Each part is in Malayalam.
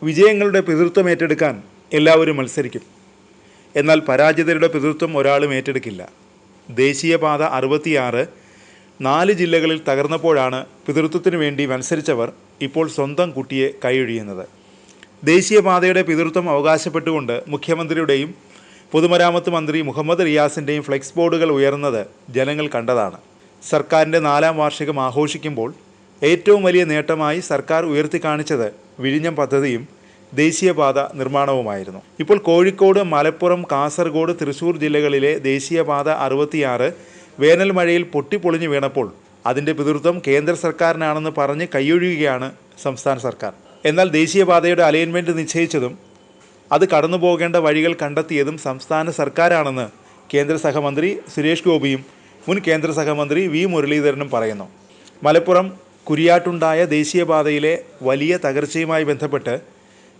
വിജയങ്ങളുടെ പിതൃത്വം ഏറ്റെടുക്കാൻ എല്ലാവരും മത്സരിക്കും. എന്നാൽ പരാജിതരുടെ പിതൃത്വം ഒരാളും ഏറ്റെടുക്കില്ല. ദേശീയപാത 66 4 ജില്ലകളിൽ തകർന്നപ്പോഴാണ് പിതൃത്വത്തിനു വേണ്ടി മത്സരിച്ചവർ ഇപ്പോൾ സ്വന്തം കുട്ടിയെ കൈയൊഴിയുന്നത്. ദേശീയപാതയുടെ പിതൃത്വം അവകാശപ്പെട്ടുകൊണ്ട് മുഖ്യമന്ത്രിയുടെയും പൊതുമരാമത്ത് മന്ത്രി മുഹമ്മദ് റിയാസിൻ്റെയും ഫ്ലെക്സ് ബോർഡുകൾ ഉയർന്നത് ജനങ്ങൾ കണ്ടതാണ്. സർക്കാരിൻ്റെ 4ാം വാർഷികം ആഘോഷിക്കുമ്പോൾ ഏറ്റവും വലിയ നേട്ടമായി സർക്കാർ ഉയർത്തിക്കാണിച്ചത് വിഴിഞ്ഞം പദ്ധതിയും ദേശീയപാത നിർമ്മാണവുമായിരുന്നു. ഇപ്പോൾ കോഴിക്കോട്, മലപ്പുറം, കാസർഗോഡ്, തൃശ്ശൂർ ജില്ലകളിലെ ദേശീയപാത 66 വേനൽ മഴയിൽ പൊട്ടിപ്പൊളിഞ്ഞു വീണപ്പോൾ അതിൻ്റെ പിതൃത്വം കേന്ദ്ര സർക്കാരിനാണെന്ന് പറഞ്ഞ് കൈയൊഴിയുകയാണ് സംസ്ഥാന സർക്കാർ. എന്നാൽ ദേശീയപാതയുടെ അലൈൻമെൻറ്റ് നിശ്ചയിച്ചതും അത് കടന്നു പോകേണ്ട വഴികൾ കണ്ടെത്തിയതും സംസ്ഥാന സർക്കാരാണെന്ന് കേന്ദ്ര സഹമന്ത്രി സുരേഷ് ഗോപിയും മുൻ കേന്ദ്ര സഹമന്ത്രി വി മുരളീധരനും പറയുന്നു. മലപ്പുറം കുരിയാട്ടുണ്ടായ ദേശീയപാതയിലെ വലിയ തകർച്ചയുമായി ബന്ധപ്പെട്ട്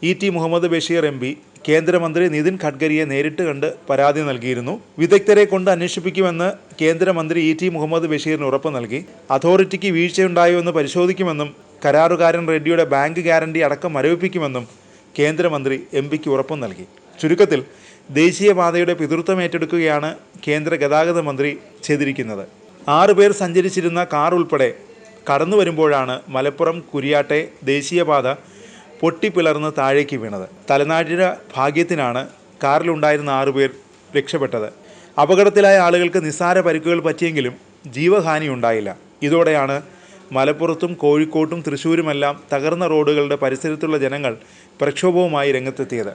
ഇ ടി മുഹമ്മദ് ബഷീർ എം പി കേന്ദ്രമന്ത്രി നിതിൻ ഗഡ്കരിയെ നേരിട്ട് കണ്ട് പരാതി നൽകിയിരുന്നു. വിദഗ്ധരെ കൊണ്ട് അന്വേഷിപ്പിക്കുമെന്ന് കേന്ദ്രമന്ത്രി ഇ ടി മുഹമ്മദ് ബഷീറിന് ഉറപ്പ് നൽകി. അതോറിറ്റിക്ക് വീഴ്ചയുണ്ടായോ എന്ന് പരിശോധിക്കുമെന്നും കരാറുകാരൻ റെഡ്ഡിയുടെ ബാങ്ക് ഗ്യാരണ്ടി അടക്കം മരവിപ്പിക്കുമെന്നും കേന്ദ്രമന്ത്രി എം പിക്ക് ഉറപ്പും നൽകി. ചുരുക്കത്തിൽ ദേശീയപാതയുടെ പിതൃത്വം ഏറ്റെടുക്കുകയാണ് കേന്ദ്ര ഗതാഗത മന്ത്രി ചെയ്തിരിക്കുന്നത്. 6 പേർ സഞ്ചരിച്ചിരുന്ന കാർ ഉൾപ്പെടെ കടന്നു വരുമ്പോഴാണ് മലപ്പുറം കുരിയാട്ടെ ദേശീയപാത പൊട്ടിപ്പിളർന്ന് താഴേക്ക് വീണത്. തലനാടിയുടെ ഭാഗ്യത്തിനാണ് കാറിലുണ്ടായിരുന്ന 6 പേർ രക്ഷപ്പെട്ടത്. അപകടത്തിലായ ആളുകൾക്ക് നിസ്സാര പരിക്കുകൾ പറ്റിയെങ്കിലും ജീവഹാനി ഉണ്ടായില്ല. ഇതോടെയാണ് മലപ്പുറത്തും കോഴിക്കോട്ടും തൃശ്ശൂരുമെല്ലാം തകർന്ന റോഡുകളുടെ പരിസരത്തുള്ള ജനങ്ങൾ പ്രക്ഷോഭവുമായി രംഗത്തെത്തിയത്.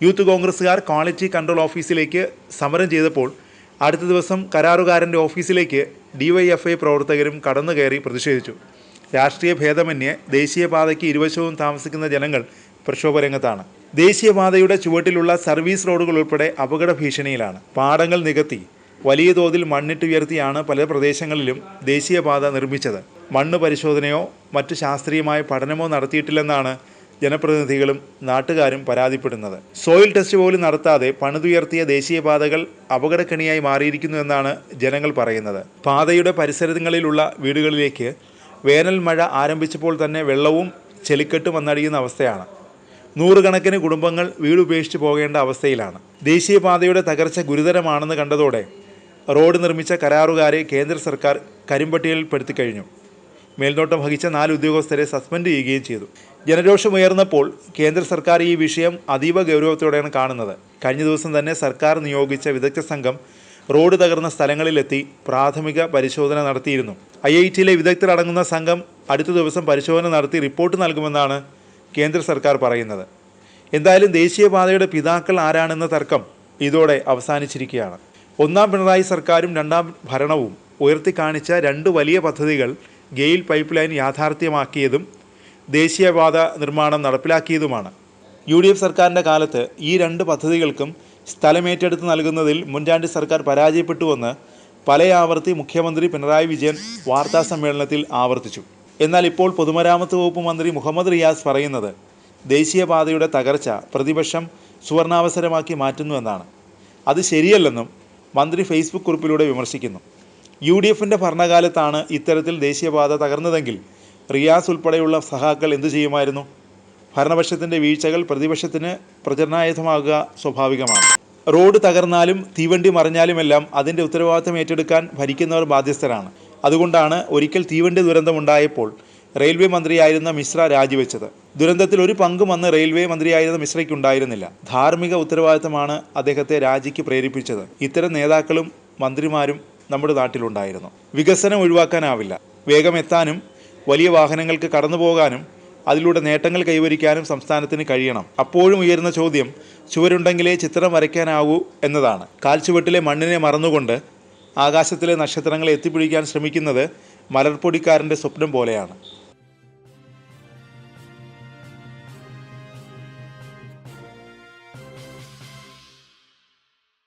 യൂത്ത് കോൺഗ്രസ്സുകാർ ക്വാളിറ്റി കൺട്രോൾ ഓഫീസിലേക്ക് സമരം ചെയ്തപ്പോൾ അടുത്ത ദിവസം കരാറുകാരൻ്റെ ഓഫീസിലേക്ക് ഡിവൈഎഫ്ഐ പ്രവർത്തകരും കടന്നു കയറി പ്രതിഷേധിച്ചു. രാഷ്ട്രീയ ഭേദമന്യേ ദേശീയപാതയ്ക്ക് ഇരുവശവും താമസിക്കുന്ന ജനങ്ങൾ പ്രക്ഷോഭരംഗത്താണ്. ദേശീയപാതയുടെ ചുവട്ടിലുള്ള സർവീസ് റോഡുകൾ ഉൾപ്പെടെ അപകട ഭീഷണിയിലാണ്. പാടങ്ങൾ നികത്തി വലിയ തോതിൽ മണ്ണിട്ടുയർത്തിയാണ് പല പ്രദേശങ്ങളിലും ദേശീയപാത നിർമ്മിച്ചത്. മണ്ണ് പരിശോധനയോ മറ്റ് ശാസ്ത്രീയമായ പഠനമോ നടത്തിയിട്ടില്ലെന്നാണ് ജനപ്രതിനിധികളും നാട്ടുകാരും പരാതിപ്പെടുന്നത്. സോയിൽ ടെസ്റ്റ് പോലും നടത്താതെ പണിതുയർത്തിയ ദേശീയപാതകൾ അപകടക്കണിയായി മാറിയിരിക്കുന്നു എന്നാണ് ജനങ്ങൾ പറയുന്നത്. പാതയുടെ പരിസരങ്ങളിലുള്ള വീടുകളിലേക്ക് വേനൽ മഴ ആരംഭിച്ചപ്പോൾ തന്നെ വെള്ളവും ചെളിക്കെട്ടും വന്നടിയുന്ന അവസ്ഥയാണ്. 100 കണക്കിന് കുടുംബങ്ങൾ വീടുപേക്ഷിച്ച് പോകേണ്ട അവസ്ഥയിലാണ്. ദേശീയപാതയുടെ തകർച്ച ഗുരുതരമാണെന്ന് കണ്ടതോടെ റോഡ് നിർമ്മിച്ച കരാറുകാരെ കേന്ദ്ര സർക്കാർ കരിമ്പട്ടികയിൽപ്പെടുത്തി കഴിഞ്ഞു. മേൽനോട്ടം വഹിച്ച 4 ഉദ്യോഗസ്ഥരെ സസ്പെൻഡ് ചെയ്യുകയും ചെയ്തു. ജനരോഷമുയർന്നപ്പോൾ കേന്ദ്ര സർക്കാർ ഈ വിഷയം അതീവ ഗൗരവത്തോടെയാണ് കാണുന്നത്. കഴിഞ്ഞ ദിവസം തന്നെ സർക്കാർ നിയോഗിച്ച വിദഗ്ധ സംഘം റോഡ് തകർന്ന സ്ഥലങ്ങളിലെത്തി പ്രാഥമിക പരിശോധന നടത്തിയിരുന്നു. IITയിലെ വിദഗ്ധർ അടങ്ങുന്ന സംഘം അടുത്ത ദിവസം പരിശോധന നടത്തി റിപ്പോർട്ട് നൽകുമെന്നാണ് കേന്ദ്ര സർക്കാർ പറയുന്നത്. എന്തായാലും ദേശീയപാതയുടെ പിതാക്കൾ ആരാണെന്ന തർക്കം ഇതോടെ അവസാനിച്ചിരിക്കുകയാണ്. 1ാം പിണറായി സർക്കാരും 2ാം ഭരണവും ഉയർത്തിക്കാണിച്ച 2 വലിയ പദ്ധതികൾ ഗെയിൽ പൈപ്പ് ലൈൻ യാഥാർത്ഥ്യമാക്കിയതും ദേശീയപാത നിർമ്മാണം നടപ്പിലാക്കിയതുമാണ്. UDF സർക്കാരിൻ്റെ കാലത്ത് ഈ 2 പദ്ധതികൾക്കും സ്ഥലമേറ്റെടുത്ത് നൽകുന്നതിൽ മുൻചാണ്ടി സർക്കാർ പരാജയപ്പെട്ടുവെന്ന് പലയാവർത്തി മുഖ്യമന്ത്രി പിണറായി വിജയൻ വാർത്താസമ്മേളനത്തിൽ ആവർത്തിച്ചു. എന്നാൽ ഇപ്പോൾ പൊതുമരാമത്ത് വകുപ്പ് മന്ത്രി മുഹമ്മദ് റിയാസ് പറയുന്നത് ദേശീയപാതയുടെ തകർച്ച പ്രതിപക്ഷം സുവർണാവസരമാക്കി മാറ്റുന്നുവെന്നാണ്. അത് ശരിയല്ലെന്നും മന്ത്രി ഫേസ്ബുക്ക് കുറിപ്പിലൂടെ വിമർശിക്കുന്നു. UDFൻ്റെ ഭരണകാലത്താണ് ഇത്തരത്തിൽ ദേശീയപാത തകർന്നതെങ്കിൽ റിയാസ് ഉൾപ്പെടെയുള്ള സഹാക്കൾ എന്തു ചെയ്യുമായിരുന്നു? ഭരണപക്ഷത്തിൻ്റെ വീഴ്ചകൾ പ്രതിപക്ഷത്തിന് പ്രചരണായുധമാകുക സ്വാഭാവികമാണ്. റോഡ് തകർന്നാലും തീവണ്ടി മറിഞ്ഞാലുമെല്ലാം അതിൻ്റെ ഉത്തരവാദിത്തം ഏറ്റെടുക്കാൻ ഭരിക്കുന്നവർ ബാധ്യസ്ഥരാണ്. അതുകൊണ്ടാണ് ഒരിക്കൽ തീവണ്ടി ദുരന്തമുണ്ടായപ്പോൾ റെയിൽവേ മന്ത്രിയായിരുന്ന മിശ്ര രാജിവെച്ചത്. ദുരന്തത്തിൽ ഒരു പങ്കും അന്ന് റെയിൽവേ മന്ത്രിയായിരുന്ന മിശ്രയ്ക്കുണ്ടായിരുന്നില്ല. ധാർമ്മിക ഉത്തരവാദിത്തമാണ് അദ്ദേഹത്തെ രാജിക്ക് പ്രേരിപ്പിച്ചത്. ഇത്തരം നേതാക്കളും മന്ത്രിമാരും നമ്മുടെ നാട്ടിലുണ്ടായിരുന്നു. വികസനം ഒഴിവാക്കാനാവില്ല. വേഗം എത്താനും വലിയ വാഹനങ്ങൾക്ക് കടന്നു പോകാനും അതിലൂടെ നേട്ടങ്ങൾ കൈവരിക്കാനും സംസ്ഥാനത്തിന് കഴിയണം. അപ്പോഴും ഉയരുന്ന ചോദ്യം ചുവരുണ്ടെങ്കിലേ ചിത്രം വരയ്ക്കാനാവൂ എന്നതാണ്. കാൽച്ചുവട്ടിലെ മണ്ണിനെ മറന്നുകൊണ്ട് ആകാശത്തിലെ നക്ഷത്രങ്ങളെ എത്തിപ്പിടിക്കാൻ ശ്രമിക്കുന്നത് മലർപ്പൊടിക്കാരൻ്റെ സ്വപ്നം പോലെയാണ്.